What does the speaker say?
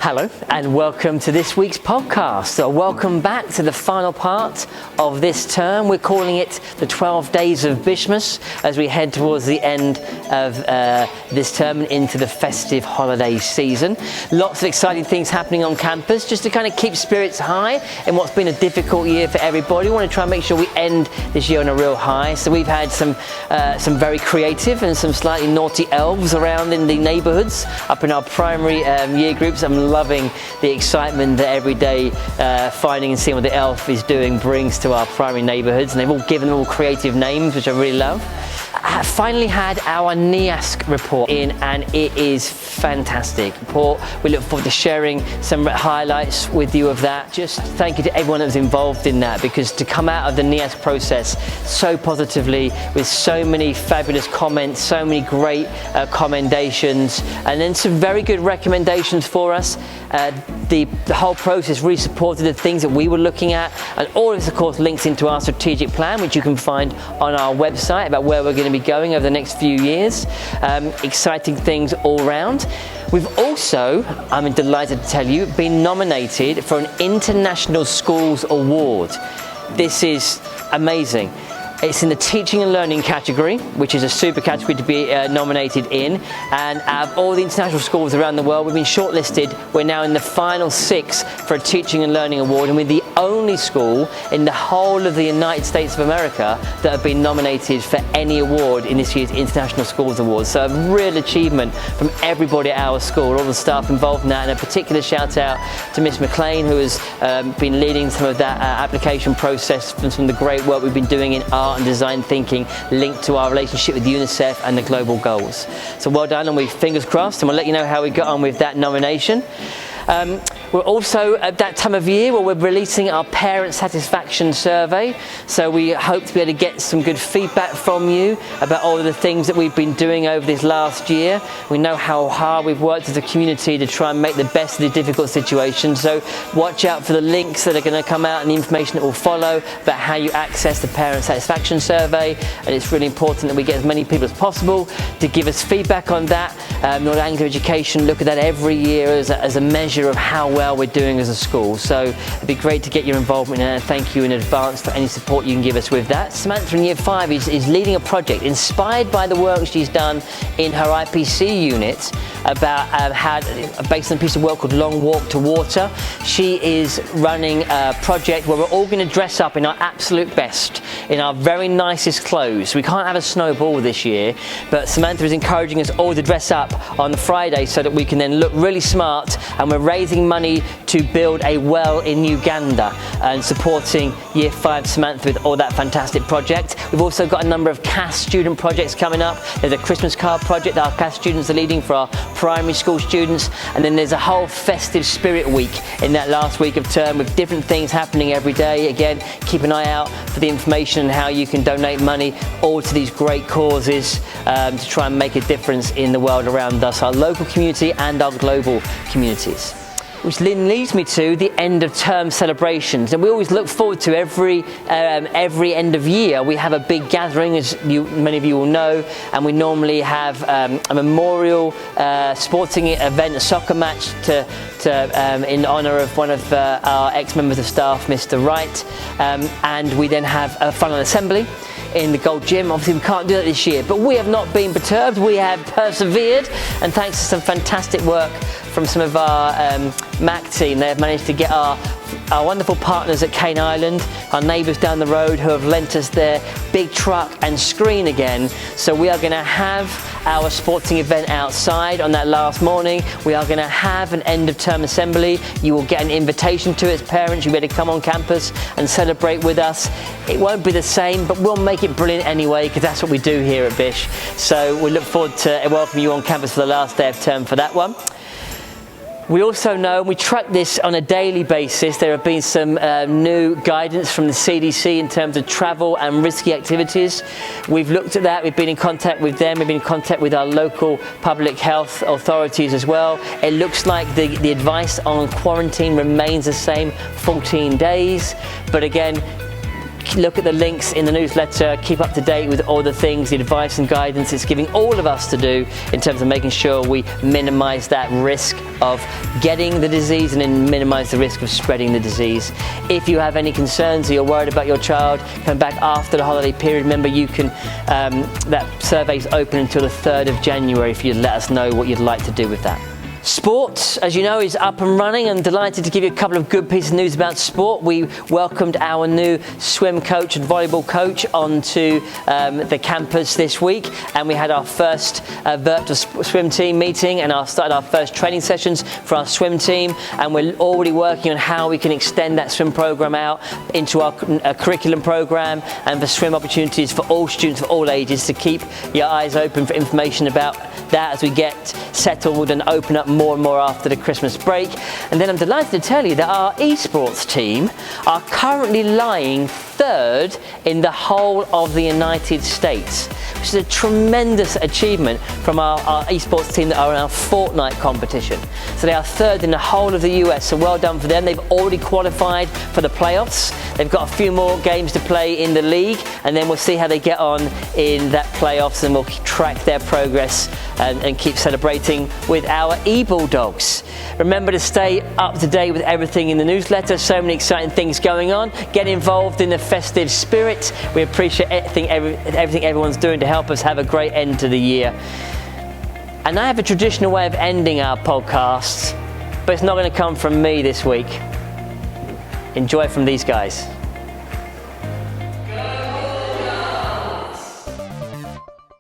Hello and welcome to this week's podcast. So welcome back to the final part of this term. We're calling it the 12 Days of BISHMAS as we head towards the end of this term and into the festive holiday season. Lots of exciting things happening on campus just to kind of keep spirits high in what's been a difficult year for everybody. We want to try and make sure we end this year on a real high. So we've had some very creative and some slightly naughty elves around in the neighbourhoods up in our primary year groups. I'm loving the excitement that every day finding and seeing what the elf is doing brings to our primary neighbourhoods, and they've all given them all creative names, which I really love. I finally had our Niask report in, and it is fantastic report. We look forward to sharing some highlights with you of that. Just thank you to everyone that was involved in that, because to come out of the Niask process so positively with so many fabulous comments, so many great commendations, and then some very good recommendations for us. The whole process really supported the things that we were looking at, and all of this of course links into our strategic plan, which you can find on our website about where we're going to be going over the next few years. Exciting things all round. We've also, I'm delighted to tell you, been nominated for an International Schools Award. This is amazing. It's in the teaching and learning category, which is a super category to be nominated in. And out of all the international schools around the world, we've been shortlisted. We're now in the final 6 for a teaching and learning award, and we're the only school in the whole of the United States of America that have been nominated for any award in this year's International Schools Awards. So a real achievement from everybody at our school, all the staff involved in that, and a particular shout out to Miss McLean, who has been leading some of that application process from some of the great work we've been doing in art and design thinking linked to our relationship with UNICEF and the global goals. So well done, and we fingers crossed, and we'll let you know how we got on with that nomination. We're also at that time of year where we're releasing our parent satisfaction survey, so we hope to be able to get some good feedback from you about all of the things that we've been doing over this last year. We know how hard we've worked as a community to try and make the best of the difficult situations, so watch out for the links that are going to come out and the information that will follow about how you access the parent satisfaction survey. And it's really important that we get as many people as possible to give us feedback on that. North Anglia Education look at that every year as a measure of how well we're doing as a school, so it'd be great to get your involvement in it, and thank you in advance for any support you can give us with that. Samantha in Year 5 is leading a project inspired by the work she's done in her IPC unit about how, based on a piece of work called Long Walk to Water. She is running a project where we're all going to dress up in our absolute best, in our very nicest clothes. We can't have a snowball this year, but Samantha is encouraging us all to dress up on the Friday so that we can then look really smart, and we're raising money to build a well in Uganda and supporting Year 5 Samantha with all that fantastic project. We've also got a number of CAS student projects coming up. There's a Christmas card project that our CAS students are leading for our primary school students, and then there's a whole festive spirit week in that last week of term with different things happening every day. Again, keep an eye out for the information on how you can donate money all to these great causes to try and make a difference in the world around us, our local community and our global communities. Which leads me to the end of term celebrations, and we always look forward to every end of year. We have a big gathering, as many of you will know, and we normally have a memorial sporting event, a soccer match in honour of one of our ex-members of staff, Mr. Wright, and we then have a final assembly in the Gold Gym. Obviously we can't do that this year, but we have not been perturbed. We have persevered, and thanks to some fantastic work from some of our MAC team, they have managed to get our wonderful partners at Cane Island, our neighbours down the road, who have lent us their big truck and screen again. So we are going to have our sporting event outside on that last morning. We are going to have an end of term assembly. You will get an invitation to it as parents. You better come on campus and celebrate with us. It won't be the same, but we'll make it brilliant anyway, because that's what we do here at Bish. So we look forward to welcoming you on campus for the last day of term for that one. We also know, and we track this on a daily basis, there have been some new guidance from the CDC in terms of travel and risky activities. We've looked at that, we've been in contact with them, we've been in contact with our local public health authorities as well. It looks like the advice on quarantine remains the same, 14 days. But again, look at the links in the newsletter, keep up to date with all the things, the advice and guidance it's giving all of us to do in terms of making sure we minimize that risk of getting the disease and then minimize the risk of spreading the disease. If you have any concerns or you're worried about your child coming back after the holiday period, remember you can, that survey's open until the 3rd of January for you to let us know what you'd like to do with that. Sport, as you know, is up and running. I'm delighted to give you a couple of good pieces of news about sport. We welcomed our new swim coach and volleyball coach onto the campus this week, and we had our first virtual swim team meeting and started our first training sessions for our swim team, and we're already working on how we can extend that swim program out into our curriculum program and for swim opportunities for all students of all ages, to keep your eyes open for information about that as we get settled and open up more and more after the Christmas break. And then I'm delighted to tell you that our esports team are currently lying 3rd in the whole of the United States, which is a tremendous achievement from our esports team that are in our fortnight competition. So they are 3rd in the whole of the US, so well done for them. They've already qualified for the playoffs. They've got a few more games to play in the league, and then we'll see how they get on in that playoffs, and we'll track their progress and keep celebrating with our e-Bulldogs. Remember to stay up to date with everything in the newsletter. So many exciting things going on. Get involved in the festive spirit. We appreciate everything everyone's doing to help us have a great end to the year. And I have a traditional way of ending our podcasts, but it's not going to come from me this week. Enjoy from these guys.